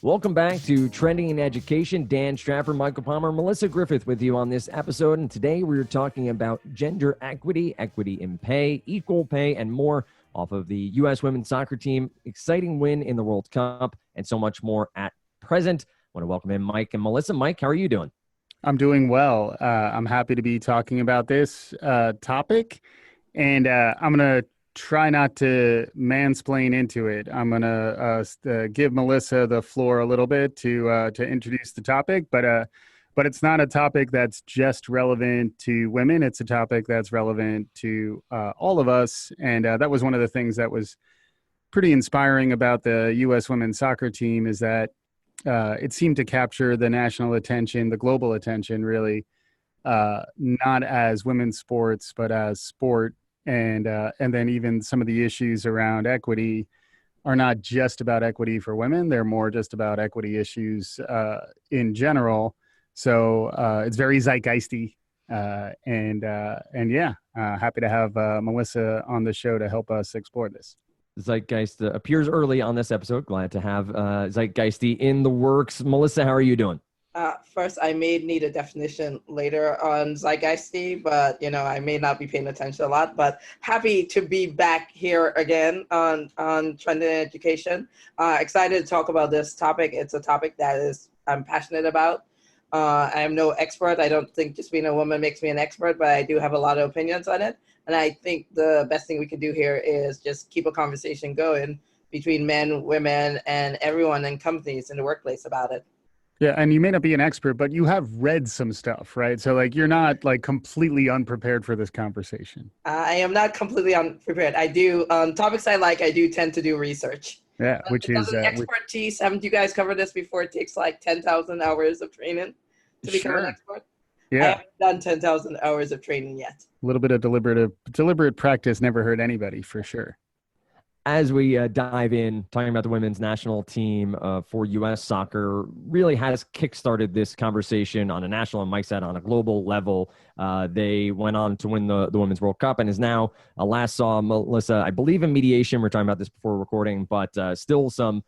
Welcome back to Trending in Education. Dan Strafford, Michael Palmer, Melissa Griffith with you on this episode. And today we're talking about gender equity, equity in pay, equal pay, and more off of the U.S. women's soccer team. Exciting win in the World Cup and so much more at present. I want to welcome in Mike and Melissa. Mike, how are you doing? I'm doing well. I'm happy to be talking about this topic. And I'm going to try not to mansplain into it. I'm going to give Melissa the floor a little bit to introduce the topic, but it's not a topic that's just relevant to women. It's a topic that's relevant to all of us, and that was one of the things that was pretty inspiring about the U.S. women's soccer team is that it seemed to capture the national attention, the global attention, really, not as women's sports, but as sport. And then even some of the issues around equity are not just about equity for women. They're more just about equity issues in general. So it's very zeitgeisty. And happy to have Melissa on the show to help us explore this. Zeitgeist appears early on this episode. Glad to have Zeitgeisty in the works. Melissa, how are you doing? First, I may need a definition later on zeitgeisty, but I may not be paying attention a lot. But happy to be back here again on Trending in Education. Excited to talk about this topic. It's a topic that I'm passionate about. I am no expert. I don't think just being a woman makes me an expert, but I do have a lot of opinions on it. And I think the best thing we can do here is just keep a conversation going between men, women, and everyone in companies in the workplace about it. Yeah, and you may not be an expert, but you have read some stuff, right? So you're not completely unprepared for this conversation. I am not completely unprepared. I do topics I do tend to do research. Yeah, which is expertise. Haven't you guys covered this before? It takes 10,000 hours of training to become an expert. Yeah, I haven't done 10,000 hours of training yet. A little bit of deliberate practice never hurt anybody, for sure. As we dive in, talking about the women's national team for U.S. soccer, really has kickstarted this conversation on a national, and Mike said on a global level. They went on to win the Women's World Cup and is now, last saw Melissa, I believe in mediation. We're talking about this before recording, but still some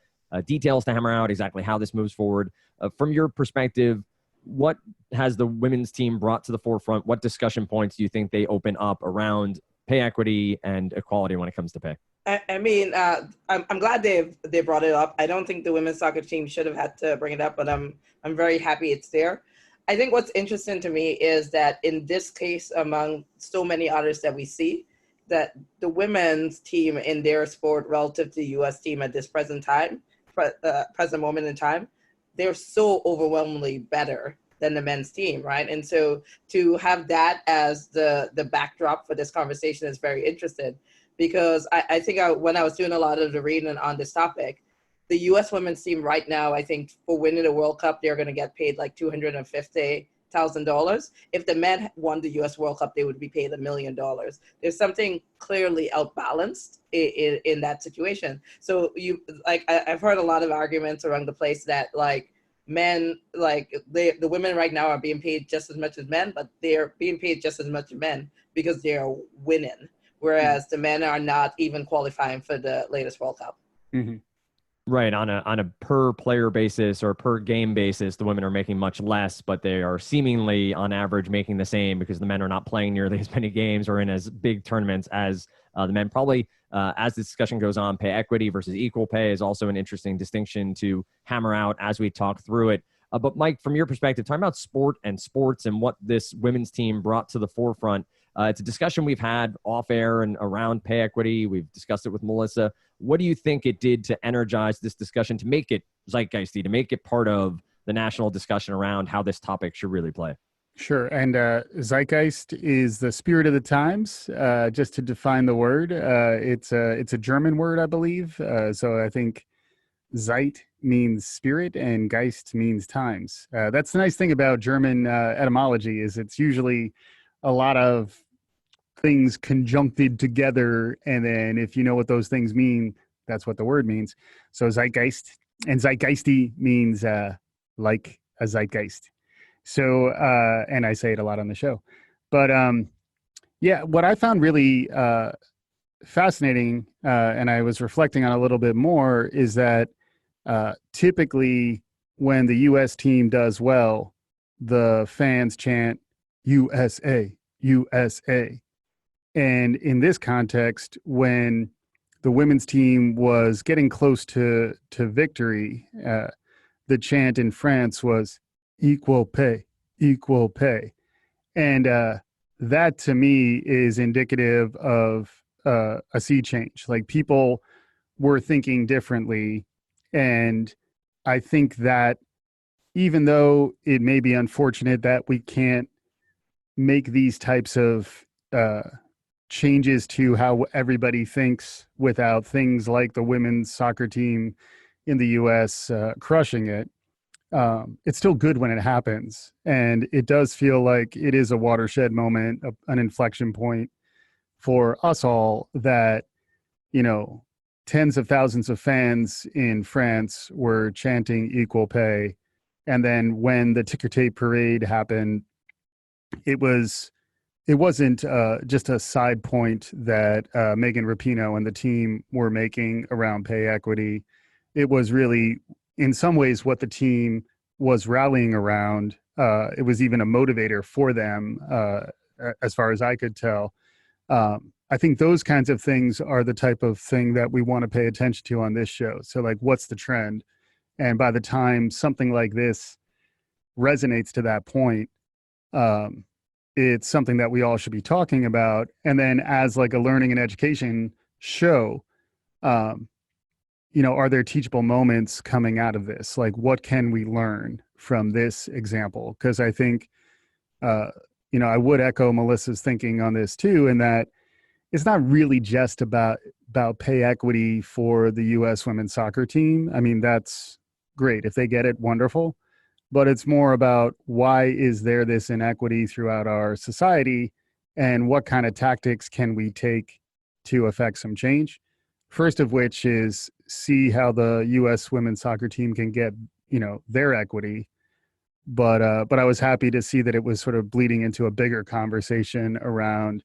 details to hammer out exactly how this moves forward. From your perspective, what has the women's team brought to the forefront? What discussion points do you think they open up around pay equity and equality when it comes to pay? I mean, I'm glad they brought it up. I don't think the women's soccer team should have had to bring it up, but I'm very happy it's there. I think what's interesting to me is that in this case, among so many others that we see, that the women's team in their sport relative to the U.S. team at this present moment in time, they're so overwhelmingly better than the men's team, right? And so to have that as the backdrop for this conversation is very interesting. Because I think when I was doing a lot of the reading on this topic, the U.S. women's team right now, I think for winning the World Cup, they're going to get paid $250,000. If the men won the U.S. World Cup, they would be paid $1 million. There's something clearly outbalanced in that situation. So I've heard a lot of arguments around the place that men, the women right now are being paid just as much as men, but they're being paid just as much as men because they're winning. Whereas the men are not even qualifying for the latest World Cup. Mm-hmm. Right. On a per player basis or per game basis, the women are making much less, but they are seemingly on average making the same because the men are not playing nearly as many games or in as big tournaments as the men. Probably as the discussion goes on, pay equity versus equal pay is also an interesting distinction to hammer out as we talk through it. But Mike, from your perspective, talking about sport and sports and what this women's team brought to the forefront, it's a discussion we've had off air and around pay equity. We've discussed it with Melissa. What do you think it did to energize this discussion, to make it zeitgeisty, to make it part of the national discussion around how this topic should really play? Sure. And zeitgeist is the spirit of the times. Just to define the word, it's a German word, I believe. So I think Zeit means spirit and Geist means times. That's the nice thing about German etymology is it's usually a lot of things conjuncted together. And then if you know what those things mean, that's what the word means. So zeitgeist and zeitgeisty means like a zeitgeist. So, and I say it a lot on the show, but what I found really fascinating, and I was reflecting on a little bit more, is that Typically, when the U.S. team does well, the fans chant USA, USA. And in this context, when the women's team was getting close to victory, the chant in France was equal pay, equal pay. And that to me is indicative of a sea change. Like people were thinking differently. And I think that even though it may be unfortunate that we can't make these types of changes to how everybody thinks without things like the women's soccer team in the US crushing it, it's still good when it happens. And it does feel like it is a watershed moment, an inflection point for us all that, you know, tens of thousands of fans in France were chanting equal pay. And then when the ticker tape parade happened, it wasn't just a side point that Megan Rapinoe and the team were making around pay equity. It was really, in some ways, what the team was rallying around. It was even a motivator for them, as far as I could tell. I think those kinds of things are the type of thing that we want to pay attention to on this show. So, like, what's the trend? And by the time something like this resonates to that point, it's something that we all should be talking about. And then as like a learning and education show, you know, are there teachable moments coming out of this? Like, what can we learn from this example? Because I think, you know, I would echo Melissa's thinking on this too, in that it's not really just about pay equity for the U.S. women's soccer team. I mean, that's great. If they get it, wonderful. But it's more about why is there this inequity throughout our society and what kind of tactics can we take to affect some change? First of which is see how the U.S. women's soccer team can get, you know, their equity. But I was happy to see that it was sort of bleeding into a bigger conversation around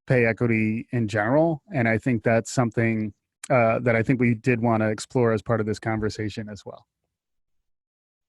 pay equity in general. And I think that's something that I think we did want to explore as part of this conversation as well.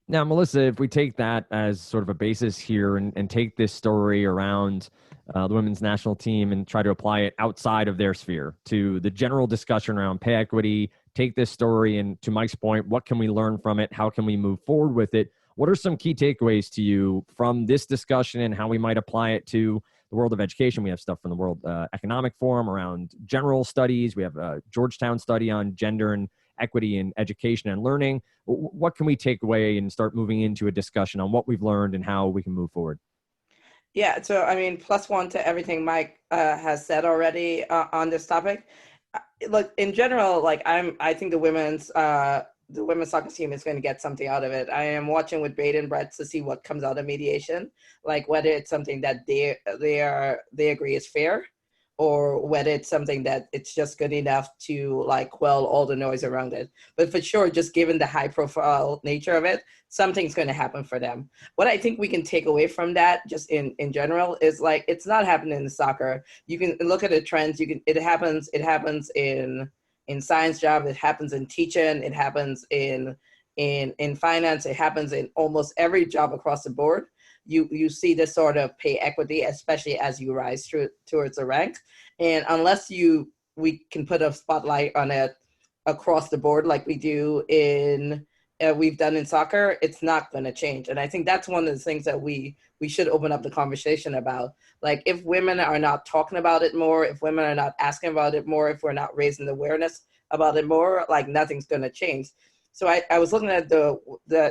Now, Melissa, if we take that as sort of a basis here and take this story around the women's national team and try to apply it outside of their sphere to the general discussion around pay equity, take this story and to Mike's point, what can we learn from it? How can we move forward with it? What are some key takeaways to you from this discussion and how we might apply it to the world of education? We have stuff from the World Economic Forum around general studies. We have a Georgetown study on gender and equity in education and learning. What can we take away and start moving into a discussion on what we've learned and how we can move forward? Yeah, so I mean, plus one to everything Mike has said already on this topic. Look, in general, like I think the women's soccer team is going to get something out of it. I am watching with bated and breath to see what comes out of mediation, like whether it's something that they agree is fair, or whether it's something that it's just good enough to like quell all the noise around it. But for sure, just given the high profile nature of it, something's going to happen for them. What I think we can take away from that just in general is like, it's not happening in soccer. You can look at the trends. It happens in science jobs, it happens in teaching, it happens in finance, it happens in almost every job across the board. You see this sort of pay equity, especially as you rise towards the ranks. And unless we can put a spotlight on it across the board like we do we've done in soccer, it's not going to change. And I think that's one of the things that we should open up the conversation about. Like, if women are not talking about it more, if women are not asking about it more, if we're not raising the awareness about it more, like nothing's going to change. So I was looking at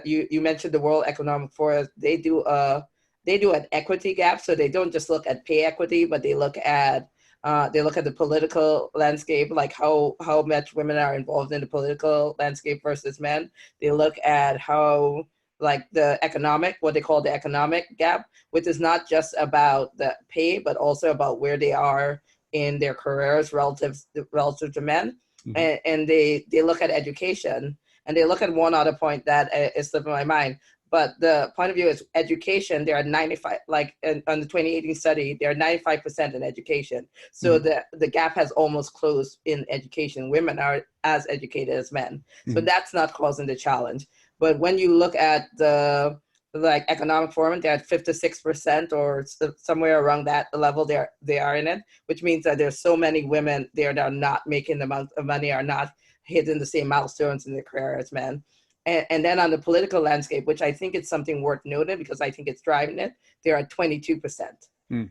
you mentioned the World Economic Forum. They do an equity gap. So they don't just look at pay equity, but they look at the political landscape, like how much women are involved in the political landscape versus men. They look at how, like, what they call the economic gap, which is not just about the pay, but also about where they are in their careers relative to men. Mm-hmm. And they look at education, and they look at one other point that is slipping my mind. But the point of view is education. There are 95, like on the 2018 study, there are 95% in education. So the gap has almost closed in education. Women are as educated as men. So that's not causing the challenge. But when you look at the like economic forum, they're at 56% or somewhere around that level. They are in it, which means that there's so many women there that are not making the amount of money, are not hitting the same milestones in their career as men. And then on the political landscape, which I think is something worth noting because I think it's driving it, they're at 22%,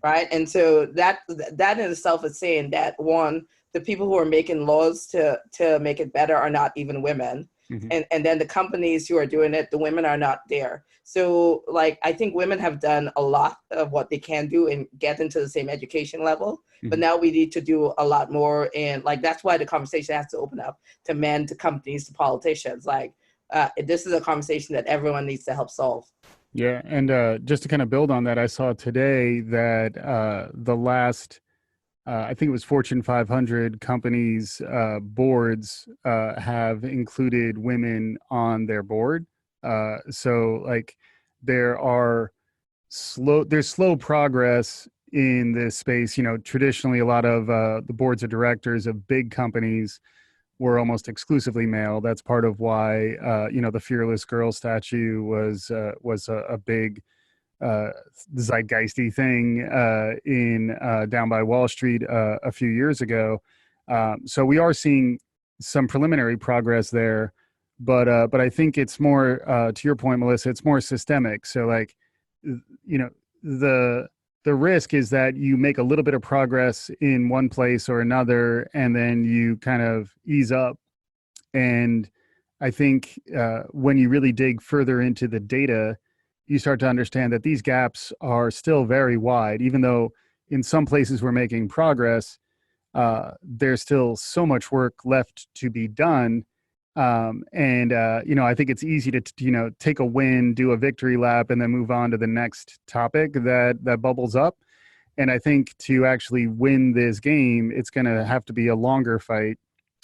right? And so that in itself is saying that, one, the people who are making laws to make it better are not even women. And then the companies who are doing it, the women are not there. So like, I think women have done a lot of what they can do and get into the same education level, but now we need to do a lot more. And like, that's why the conversation has to open up to men, to companies, to politicians. Like, this is a conversation that everyone needs to help solve. Yeah. And just to kind of build on that, I saw today that the last, I think it was Fortune 500 companies, boards have included women on their board. So like there's slow progress in this space. You know, traditionally a lot of the boards of directors of big companies were almost exclusively male. That's part of why, the Fearless Girl statue was a big zeitgeisty thing in down by Wall Street a few years ago. So we are seeing some preliminary progress there, but I think it's more to your point, Melissa. It's more systemic. So like, the risk is that you make a little bit of progress in one place or another, and then you kind of ease up. And I think when you really dig further into the data, you start to understand that these gaps are still very wide. Even though in some places we're making progress, there's still so much work left to be done. I think it's easy to, take a win, do a victory lap, and then move on to the next topic that bubbles up. And I think to actually win this game, it's going to have to be a longer fight.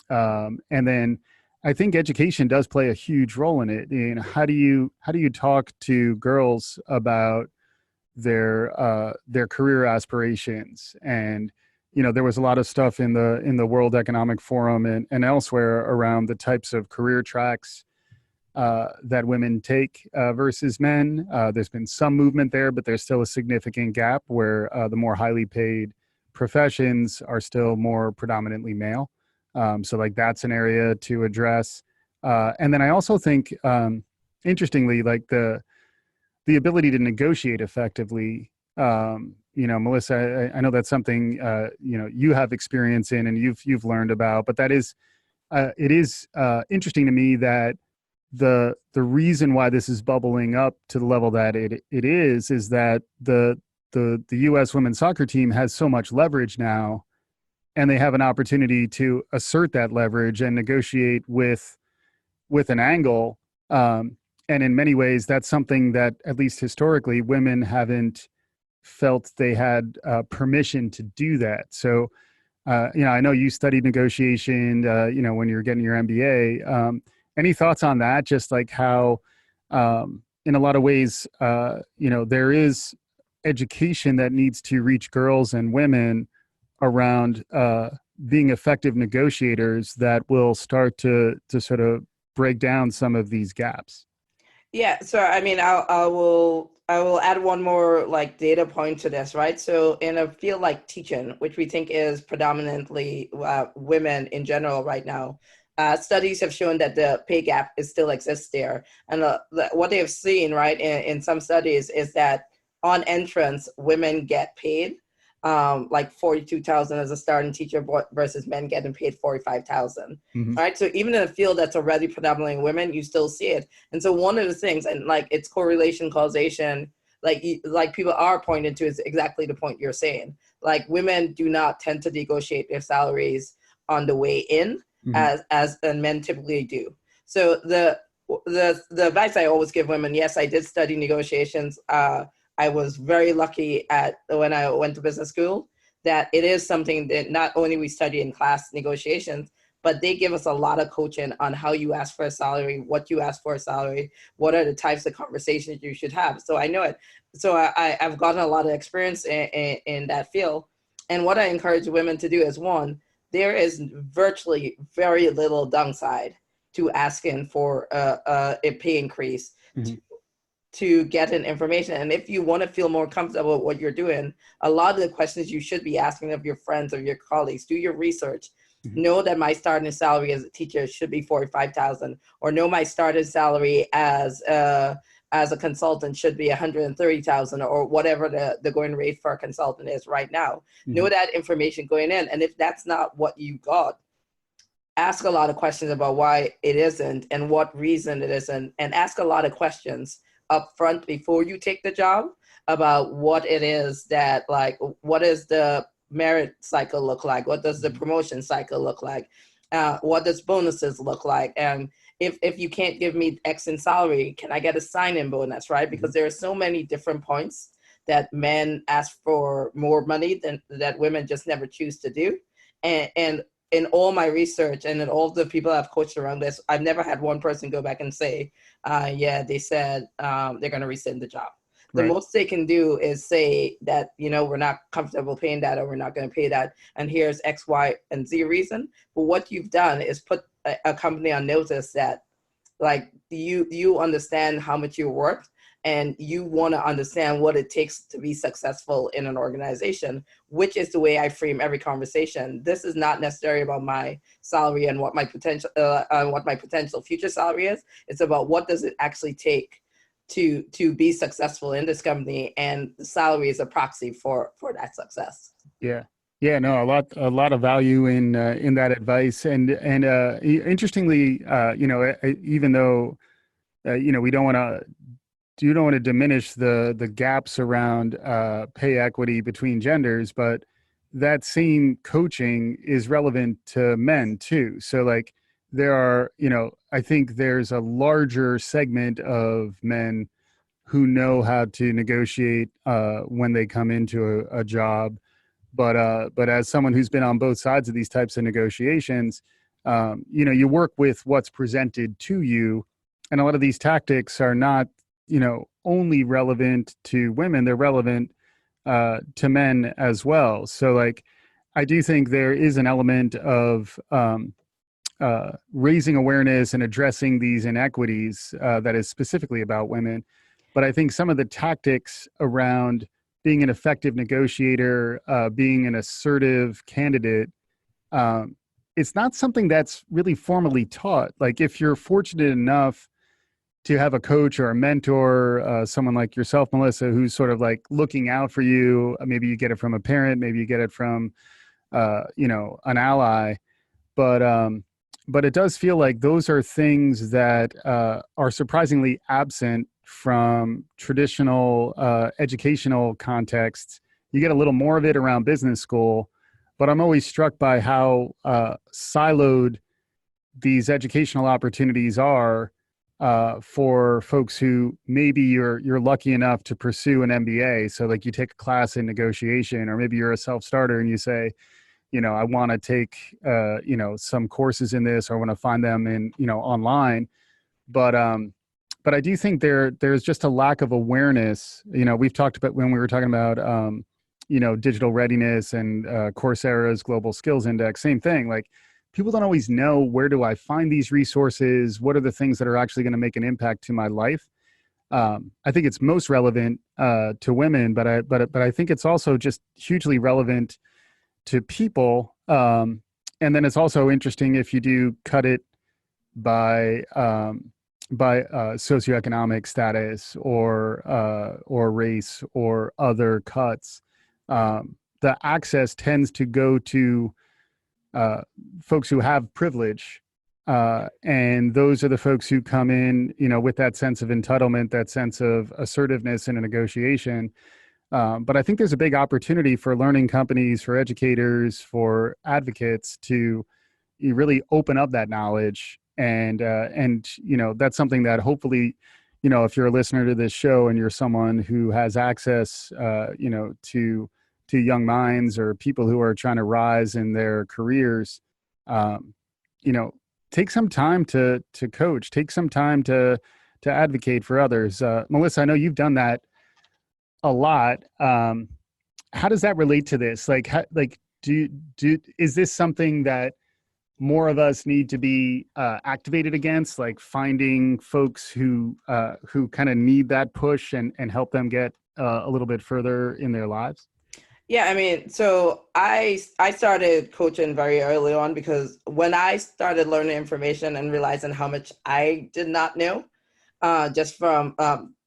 And then I think education does play a huge role in it. And how do you talk to girls about their career aspirations? And there was a lot of stuff in the World Economic Forum and elsewhere around the types of career tracks that women take versus men. There's been some movement there, but there's still a significant gap where the more highly paid professions are still more predominantly male. So like that's an area to address. And then I also think, interestingly, like the ability to negotiate effectively. Melissa, I know that's something you have experience in and you've learned about, but that is it is interesting to me that the reason why this is bubbling up to the level that it is that the U.S. women's soccer team has so much leverage now, and they have an opportunity to assert that leverage and negotiate with an angle. And in many ways, that's something that, at least historically, women haven't felt they had permission to do that. So, I know you studied negotiation, when you're getting your MBA. Any thoughts on that? Just like how, in a lot of ways, there is education that needs to reach girls and women around being effective negotiators that will start to sort of break down some of these gaps. Yeah. So, I mean, I will add one more like data point to this, right? So in a field like teaching, which we think is predominantly women in general right now, studies have shown that the pay gap still exists there. And what they have seen, right, in some studies is that on entrance, women get paid like $42,000 as a starting teacher versus men getting paid $45,000. Right. So even in a field that's already predominantly women, you still see it. And so one of the things, and like it's correlation, causation, like people are pointing to is exactly the point you're saying. Like women do not tend to negotiate their salaries on the way in as men typically do. So the advice I always give women, yes, I did study negotiations. I was very lucky when I went to business school that it is something that not only we study in class negotiations, but they give us a lot of coaching on how you ask for a salary, what you ask for a salary, what are the types of conversations you should have. So I know it. So I've gotten a lot of experience in that field. And what I encourage women to do is, one, there is virtually very little downside to asking for a pay increase to get an information. And if you want to feel more comfortable with what you're doing, a lot of the questions you should be asking of your friends or your colleagues, do your research. Know that my starting salary as a teacher should be $45,000, or know my starting salary as a consultant should be $130,000, or whatever the going rate for a consultant is right now. Know that information going in. And if that's not what you got, ask a lot of questions about why it isn't and what reason it isn't, and ask a lot of questions up front before you take the job about what it is that, like, what is the merit cycle look like? What does the promotion cycle look like? What does bonuses look like? And if you can't give me X in salary, can I get a sign-in bonus, right? Because there are so many different points that men ask for more money than that women just never choose to do. And in all my research and in all the people I've coached around this, I've never had one person go back and say, yeah, they said they're going to rescind the job. The most they can do is say that, we're not comfortable paying that, or we're not going to pay that, and here's X, Y, and Z reason. But what you've done is put a company on notice that, like, you understand how much you're worth, and you want to understand what it takes to be successful in an organization, which is the way I frame every conversation. This is not necessarily about my salary and what my potential future salary is. It's about what does it actually take to be successful in this company, and the salary is a proxy for that success. Yeah. Yeah, no, a lot of value in that advice, and interestingly, even though we don't want to diminish the gaps around pay equity between genders, but that same coaching is relevant to men too. So, like, there are, I think there's a larger segment of men who know how to negotiate when they come into a job. But as someone who's been on both sides of these types of negotiations, you work with what's presented to you. And a lot of these tactics are not, only relevant to women, they're relevant to men as well. So, like, I do think there is an element of raising awareness and addressing these inequities that is specifically about women. But I think some of the tactics around being an effective negotiator, being an assertive candidate, it's not something that's really formally taught. Like, if you're fortunate enough to have a coach or a mentor, someone like yourself, Melissa, who's sort of like looking out for you, maybe you get it from a parent, maybe you get it from, an ally, but it does feel like those are things that are surprisingly absent from traditional educational contexts. You get a little more of it around business school, but I'm always struck by how siloed these educational opportunities are for folks who maybe you're lucky enough to pursue an MBA. So, like, you take a class in negotiation, or maybe you're a self-starter and you say, I want to take some courses in this, or I want to find them in online. But I do think there's just a lack of awareness. We've talked about, when we were talking about, digital readiness and Coursera's Global Skills Index, same thing. Like, people don't always know, where do I find these resources? What are the things that are actually going to make an impact to my life? I think it's most relevant to women, but I think it's also just hugely relevant to people. And then it's also interesting if you do cut it by socioeconomic status or race or other cuts. The access tends to go to folks who have privilege, and those are the folks who come in, with that sense of entitlement, that sense of assertiveness in a negotiation. But I think there's a big opportunity for learning companies, for educators, for advocates to really open up that knowledge. And that's something that hopefully, if you're a listener to this show and you're someone who has access, to young minds or people who are trying to rise in their careers, take some time to coach, take some time to advocate for others. Melissa, I know you've done that a lot. How does that relate to this? Like, is this something that more of us need to be activated against, like finding folks who kind of need that push and help them get a little bit further in their lives? Yeah, I mean, so I started coaching very early on because when I started learning information and realizing how much I did not know, just from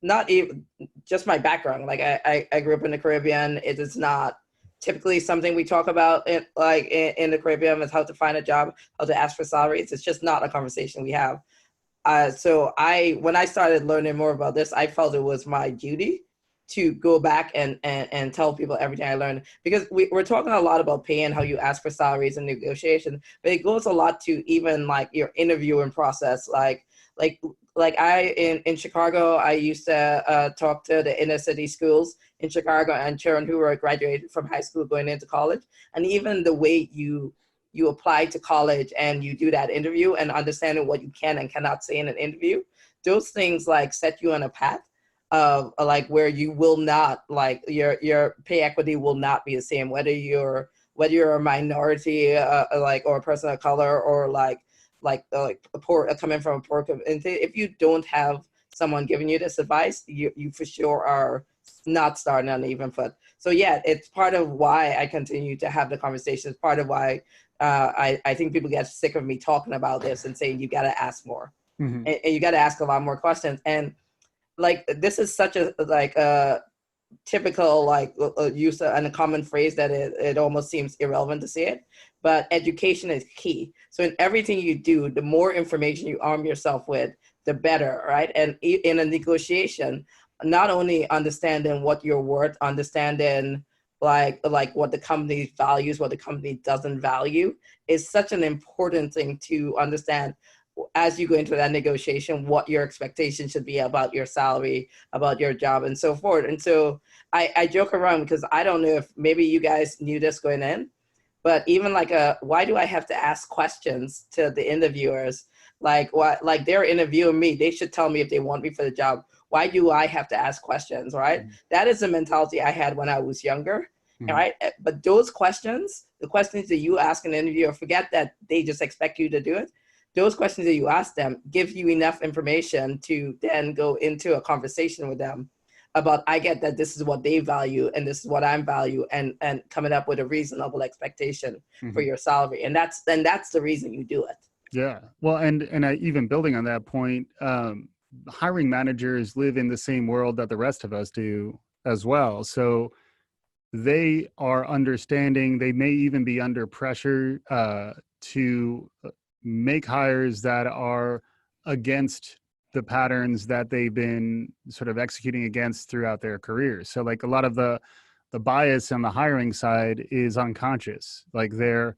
not even just my background. Like I grew up in the Caribbean. It is not typically something we talk about in the Caribbean is how to find a job, how to ask for salaries. It's just not a conversation we have. So when I started learning more about this, I felt it was my duty to go back and tell people everything I learned, because we're talking a lot about pay and how you ask for salaries and negotiation, but it goes a lot to even like your interviewing process. Like in Chicago, I used to talk to the inner city schools in Chicago and children who were graduated from high school going into college, and even the way you apply to college and you do that interview and understanding what you can and cannot say in an interview, those things like set you on a path of like where you will not, like your pay equity will not be the same, whether you're a minority like or a person of color or like a poor, coming from a poor community. If you don't have someone giving you this advice, you for sure are not starting on an even foot. So yeah, it's part of why I continue to have the conversations. Part of why I think people get sick of me talking about this and saying you got to ask more, and you got to ask a lot more questions. And like this is such a typical use and a common phrase that it almost seems irrelevant to say it, but education is key. So in everything you do, the more information you arm yourself with, the better, right? And in a negotiation, not only understanding what you're worth, understanding like what the company values, what the company doesn't value, is such an important thing to understand as you go into that negotiation, what your expectation should be about your salary, about your job, and so forth. And so I joke around because I don't know if maybe you guys knew this going in, but even why do I have to ask questions to the interviewers? Like they're interviewing me, they should tell me if they want me for the job. Why do I have to ask questions, right? That is the mentality I had when I was younger, right? But those questions, the questions that you ask an interviewer, forget that they just expect you to do it. Those questions that you ask them give you enough information to then go into a conversation with them about, I get that this is what they value and this is what I value, and coming up with a reasonable expectation for your salary. And that's the reason you do it. Yeah. Well, and even building on that point, hiring managers live in the same world that the rest of us do as well. So they are understanding, they may even be under pressure to make hires that are against the patterns that they've been sort of executing against throughout their careers. So like a lot of the bias on the hiring side is unconscious. Like they're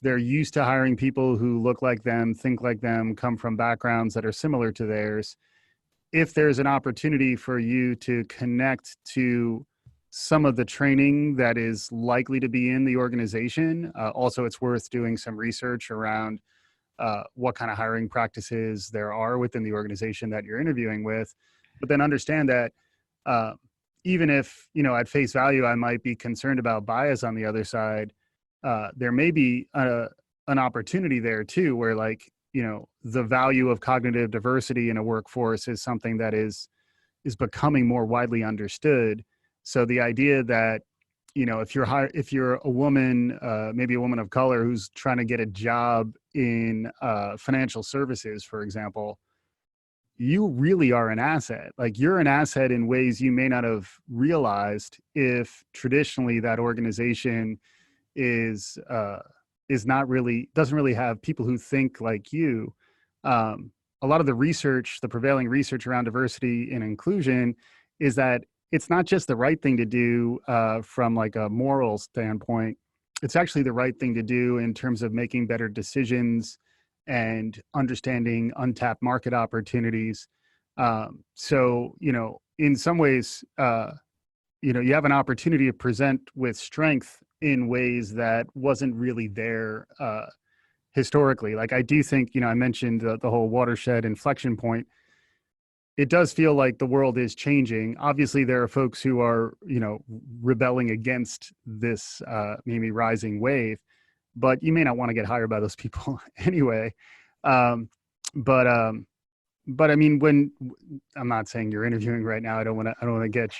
used to hiring people who look like them, think like them, come from backgrounds that are similar to theirs. If there's an opportunity for you to connect to some of the training that is likely to be in the organization, also it's worth doing some research around what kind of hiring practices there are within the organization that you're interviewing with, but then understand that even if, at face value, I might be concerned about bias on the other side, there may be an opportunity there too, where the value of cognitive diversity in a workforce is something that is becoming more widely understood. So the idea that, if you're a woman, maybe a woman of color who's trying to get a job in financial services, for example, you really are an asset. Like you're an asset in ways you may not have realized if traditionally that organization doesn't really have people who think like you. A lot of the prevailing research around diversity and inclusion is that it's not just the right thing to do from like a moral standpoint. It's actually the right thing to do in terms of making better decisions and understanding untapped market opportunities. So, in some ways, you have an opportunity to present with strength in ways that wasn't really there historically. Like, I do think, I mentioned the whole watershed inflection point. It does feel like the world is changing. Obviously, there are folks who are, rebelling against this maybe rising wave, but you may not want to get hired by those people anyway. But I mean, when I'm not saying you're interviewing right now, I don't want to get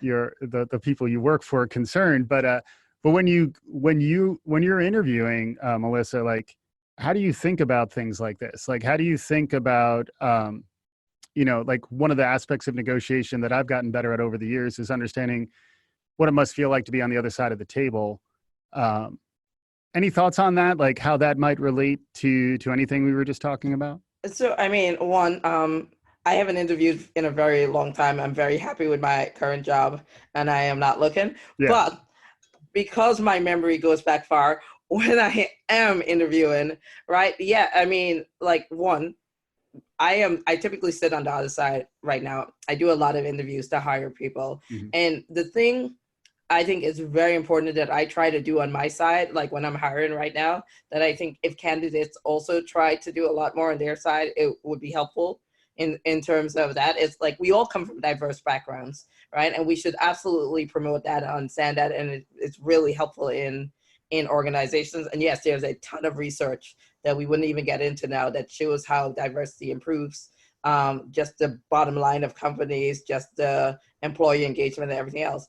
the people you work for concerned. But when you're interviewing, Melissa, like, how do you think about things like this? Like, how do you think about like, one of the aspects of negotiation that I've gotten better at over the years is understanding what it must feel like to be on the other side of the table. Any thoughts on that? Like, how that might relate to anything we were just talking about? So, I mean, one, I haven't interviewed in a very long time. I'm very happy with my current job, and I am not looking. Yeah. But because my memory goes back far, when I am interviewing, right? Yeah, I mean, like, one, I typically sit on the other side right now. I do a lot of interviews to hire people. Mm-hmm. And the thing I think is very important that I try to do on my side, like when I'm hiring right now, that I think if candidates also try to do a lot more on their side, it would be helpful in terms of that. It's like we all come from diverse backgrounds, right? And we should absolutely promote that, understand that, and it's really helpful in organizations. And yes, there's a ton of research that we wouldn't even get into now that shows how diversity improves just the bottom line of companies, just the employee engagement and everything else.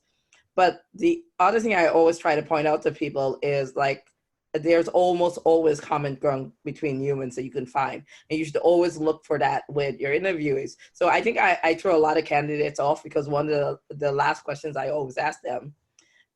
But the other thing I always try to point out to people is, like, there's almost always common ground between humans that you can find. And you should always look for that with your interviewees. So I think I throw a lot of candidates off because one of the last questions I always ask them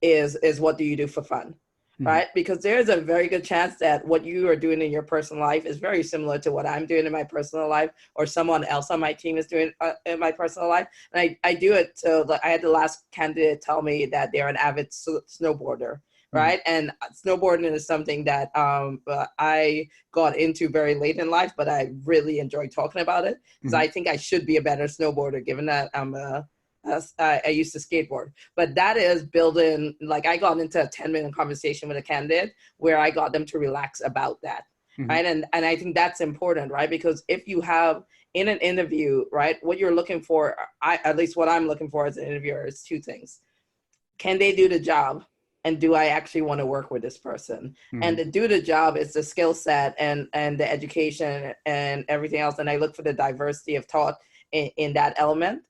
is what do you do for fun? Right? Because there's a very good chance that what you are doing in your personal life is very similar to what I'm doing in my personal life, or someone else on my team is doing in my personal life. And I do it. So I had the last candidate tell me that they're an avid snowboarder, right? And snowboarding is something that I got into very late in life, but I really enjoy talking about it because I think I should be a better snowboarder, given that I used to skateboard. But that is building, like, I got into a 10-minute conversation with a candidate where I got them to relax about that, right? And I think that's important, right? Because if you have in an interview, right, what you're looking for, at least what I'm looking for as an interviewer is two things. Can they do the job? And do I actually want to work with this person? And to do the job is the skill set and the education and everything else. And I look for the diversity of thought in that element.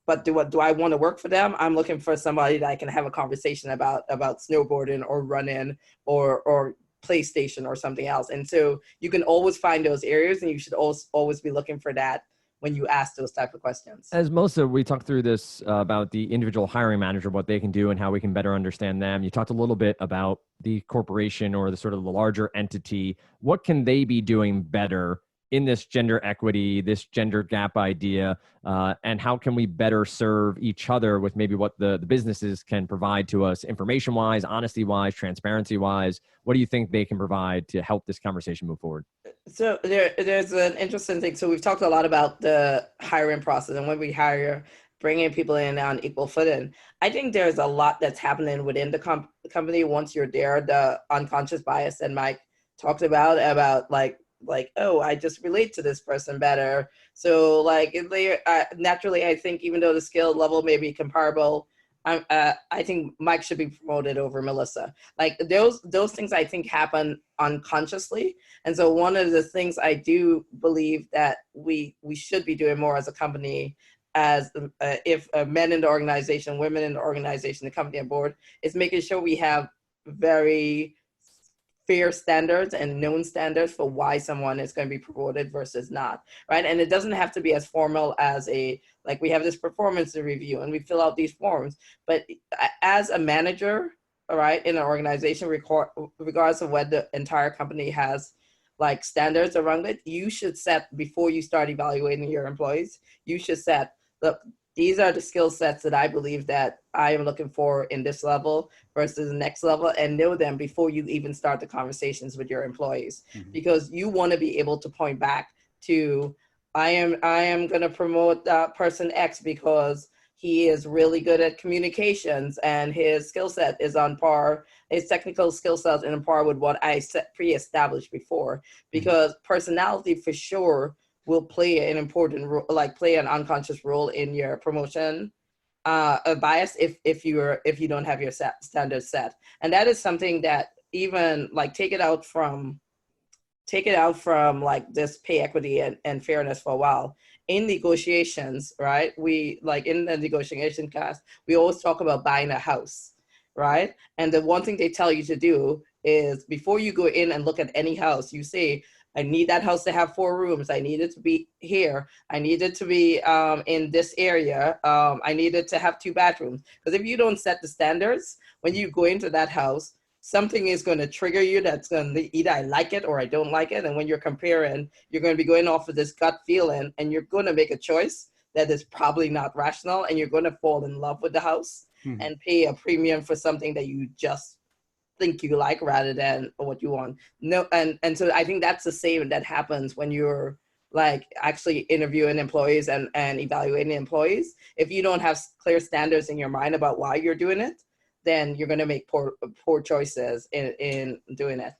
But do I want to work for them? I'm looking for somebody that I can have a conversation about snowboarding or running or PlayStation or something else. And so you can always find those areas, and you should always be looking for that when you ask those type of questions. As Melissa, we talked through this about the individual hiring manager, what they can do and how we can better understand them. You talked a little bit about the corporation or the sort of the larger entity. What can they be doing better in this gender equity, this gender gap idea, and how can we better serve each other with maybe what the businesses can provide to us information-wise, honesty-wise, transparency-wise? What do you think they can provide to help this conversation move forward? So there's an interesting thing. So we've talked a lot about the hiring process and when we hire, bringing people in on equal footing. I think there's a lot that's happening within the company once you're there. The unconscious bias that Mike talked about like, oh, I just relate to this person better. So like naturally, I think even though the skill level may be comparable, I think Mike should be promoted over Melissa. Like those things I think happen unconsciously. And so one of the things I do believe that we should be doing more as a company, as if men in the organization, women in the organization, the company and board, is making sure we have very fair standards and known standards for why someone is going to be promoted versus not, right? And it doesn't have to be as formal as like we have this performance review and we fill out these forms, but as a manager, all right, in an organization, regardless of what the entire company has like standards around it, you should set, before you start evaluating your employees, you should set, look, these are the skill sets that I believe that I am looking for in this level versus the next level, and know them before you even start the conversations with your employees, because you want to be able to point back to, I am going to promote person X because he is really good at communications and his skill set is on par, his technical skill set is on par with what I pre-established before. Because personality for sure will play an important role, like play an unconscious role in your promotion a bias if you don't have your standards set. And that is something that even like take it out from like this pay equity and fairness for a while. In negotiations, right? We like in the negotiation class, we always talk about buying a house, right? And the one thing they tell you to do is before you go in and look at any house, you say, I need that house to have 4 rooms. I need it to be here. I need it to be in this area. I need it to have 2 bathrooms. Because if you don't set the standards, when you go into that house, something is going to trigger you that's going to either I like it or I don't like it. And when you're comparing, you're going to be going off of this gut feeling and you're going to make a choice that is probably not rational, and you're going to fall in love with the house and pay a premium for something that you just think you like rather than what you want. No, and so I think that's the same that happens when you're like actually interviewing employees and evaluating employees. If you don't have clear standards in your mind about why you're doing it, then you're going to make poor choices in doing it.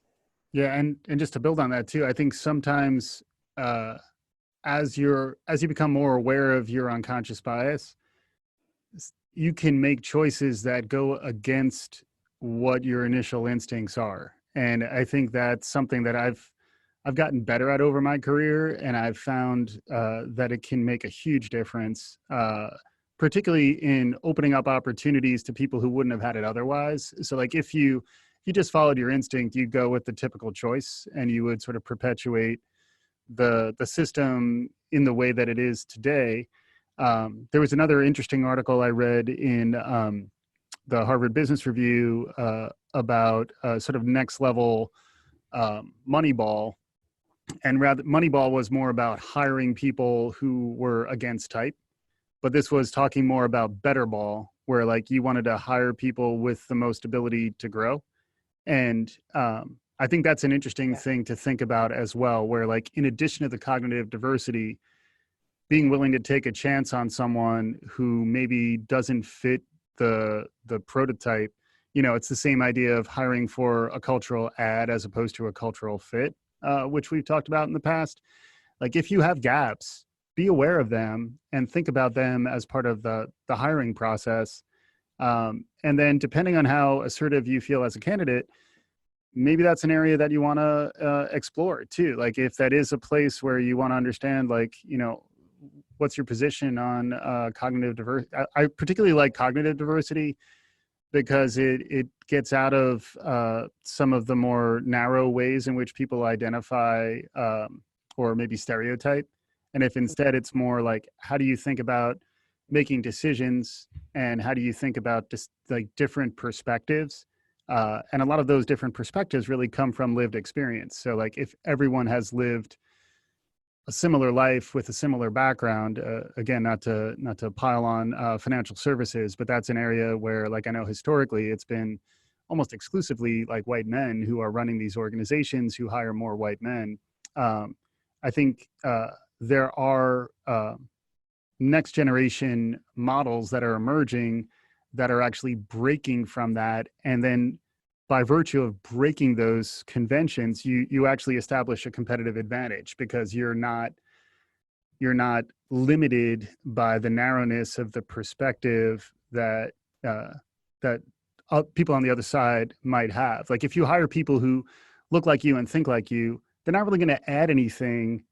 Yeah, and just to build on that too, I think sometimes as you become more aware of your unconscious bias, you can make choices that go against what your initial instincts are. And I think that's something that I've gotten better at over my career, and I've found that it can make a huge difference, particularly in opening up opportunities to people who wouldn't have had it otherwise. So like if you just followed your instinct, you'd go with the typical choice and you would sort of perpetuate the system in the way that it is today. There was another interesting article I read in the Harvard Business Review about sort of next level Moneyball. And rather, Moneyball was more about hiring people who were against type. But this was talking more about better ball, where like you wanted to hire people with the most ability to grow. And I think that's an interesting thing to think about as well, where like in addition to the cognitive diversity, being willing to take a chance on someone who maybe doesn't fit the prototype, you know, it's the same idea of hiring for a cultural ad as opposed to a cultural fit, which we've talked about in the past. Like if you have gaps, be aware of them and think about them as part of the hiring process. And then depending on how assertive you feel as a candidate, maybe that's an area that you want to explore too. Like if that is a place where you want to understand, like, you know, what's your position on cognitive diversity? I particularly like cognitive diversity because it gets out of some of the more narrow ways in which people identify or maybe stereotype. And if instead it's more like, how do you think about making decisions and how do you think about just like different perspectives? And a lot of those different perspectives really come from lived experience. So like if everyone has lived a similar life with a similar background, again, not to pile on financial services, but that's an area where like I know historically it's been almost exclusively like white men who are running these organizations who hire more white men. I think there are next generation models that are emerging that are actually breaking from that. And then by virtue of breaking those conventions, you actually establish a competitive advantage because you're not limited by the narrowness of the perspective that people on the other side might have. Like if you hire people who look like you and think like you, they're not really going to add anything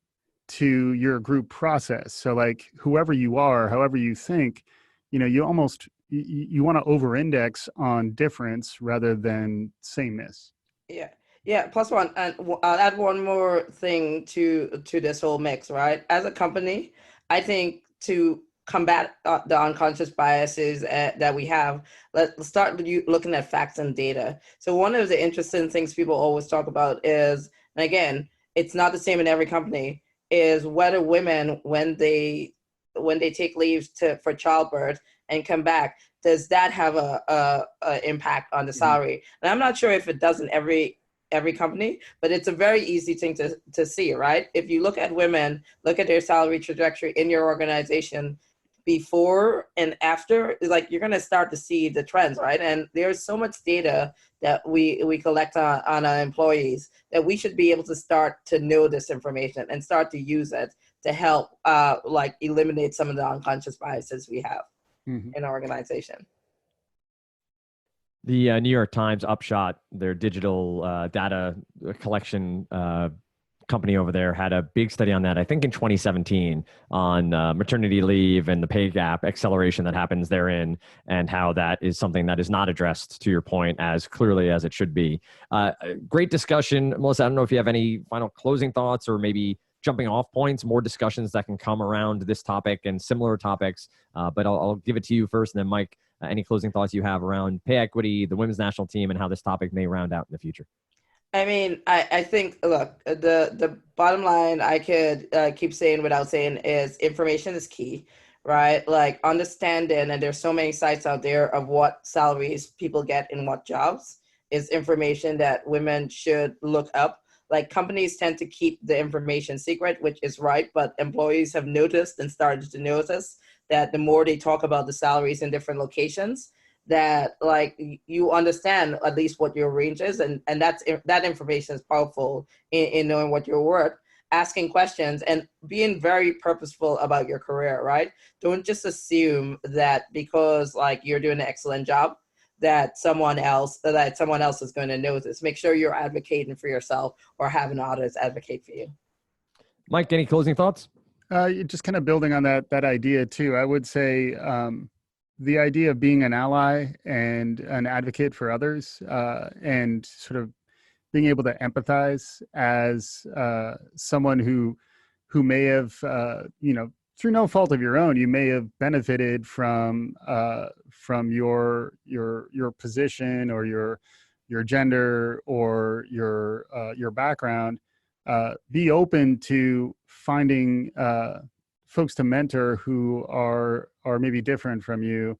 to your group process. So like whoever you are, however you think, you know, you want to over-index on difference rather than sameness. Yeah. Plus one, and I'll add one more thing to this whole mix, right? As a company, I think to combat the unconscious biases that we have, let's start looking at facts and data. So one of the interesting things people always talk about is, and again, it's not the same in every company, is whether women, when they take leaves for childbirth and come back, does that have a impact on the salary? And I'm not sure if it does in every company, but it's a very easy thing to see, right? If you look at women, look at their salary trajectory in your organization, before and after, like you're going to start to see the trends, right? And there's so much data that we collect on our employees that we should be able to start to know this information and start to use it to help like eliminate some of the unconscious biases we have in our organization. The New York Times Upshot, their digital data collection company over there, had a big study on that, I think in 2017, on maternity leave and the pay gap acceleration that happens therein, and how that is something that is not addressed, to your point, as clearly as it should be. Great discussion. Melissa, I don't know if you have any final closing thoughts or maybe jumping off points, more discussions that can come around this topic and similar topics, but I'll give it to you first, and then Mike, any closing thoughts you have around pay equity, the women's national team, and how this topic may round out in the future? I mean, I think, look, the bottom line I could keep saying without saying is information is key, right? Like understanding, and there's so many sites out there of what salaries people get in what jobs is information that women should look up. Like companies tend to keep the information secret, which is right, but employees have noticed and started to notice that the more they talk about the salaries in different locations, that like you understand at least what your range is, and that information is powerful in knowing what you're worth. Asking questions and being very purposeful about your career, right? Don't just assume that because like you're doing an excellent job that someone else is going to notice. Make sure you're advocating for yourself or having others advocate for you. Mike, any closing thoughts? Just kind of building on that idea too, I would say the idea of being an ally and an advocate for others, and sort of being able to empathize as someone who may have, through no fault of your own, you may have benefited from your position or your gender or your background. Be open to finding folks to mentor who are maybe different from you,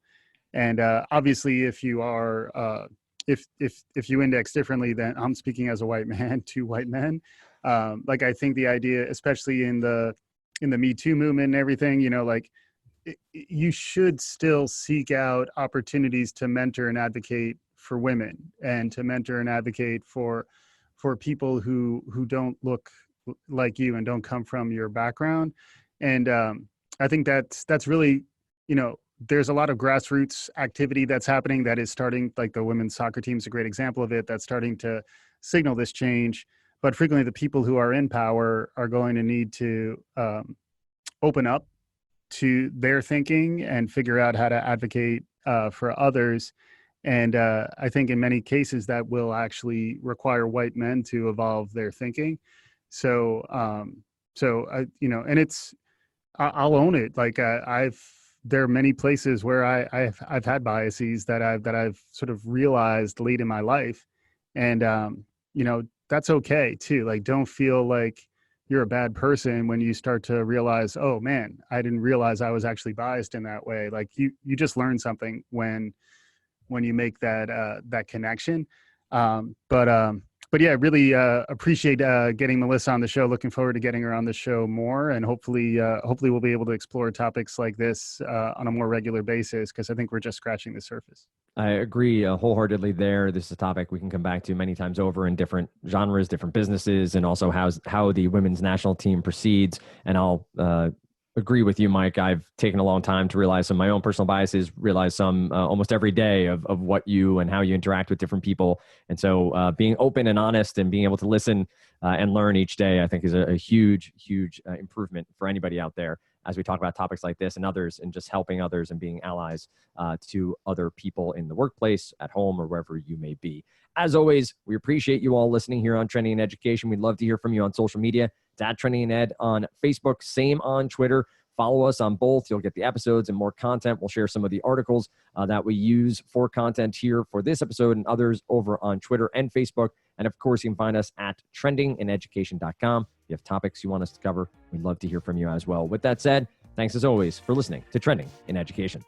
and obviously if you are if you index differently, then I'm speaking as a white man to white men. Like I think the idea, especially in the Me Too movement and everything, you should still seek out opportunities to mentor and advocate for women, and to mentor and advocate for people who don't look like you and don't come from your background. And I think that's really, there's a lot of grassroots activity that's happening that is starting, like the women's soccer team is a great example of it, that's starting to signal this change. But frequently the people who are in power are going to need to open up to their thinking and figure out how to advocate for others. And I think in many cases that will actually require white men to evolve their thinking. So, and I'll own it. Like there are many places where I've had biases that I've sort of realized late in my life, and that's okay too. Like, don't feel like you're a bad person when you start to realize, oh man, I didn't realize I was actually biased in that way. Like you just learn something when you make that connection. But yeah, really appreciate getting Melissa on the show. Looking forward to getting her on the show more, and hopefully we'll be able to explore topics like this on a more regular basis, because I think we're just scratching the surface. I agree wholeheartedly there. This is a topic we can come back to many times over in different genres, different businesses, and also how the women's national team proceeds. And I'll agree with you, Mike. I've taken a long time to realize some of my own personal biases, realize some almost every day of what you and how you interact with different people. And so being open and honest and being able to listen and learn each day, I think is a huge, huge improvement for anybody out there as we talk about topics like this and others, and just helping others and being allies to other people in the workplace, at home, or wherever you may be. As always, we appreciate you all listening here on Trending in Education. We'd love to hear from you on social media. It's at Trending in Ed on Facebook, same on Twitter. Follow us on both. You'll get the episodes and more content. We'll share some of the articles that we use for content here for this episode and others over on Twitter and Facebook. And of course, you can find us at trendingineducation.com. If you have topics you want us to cover, we'd love to hear from you as well. With that said, thanks as always for listening to Trending in Education.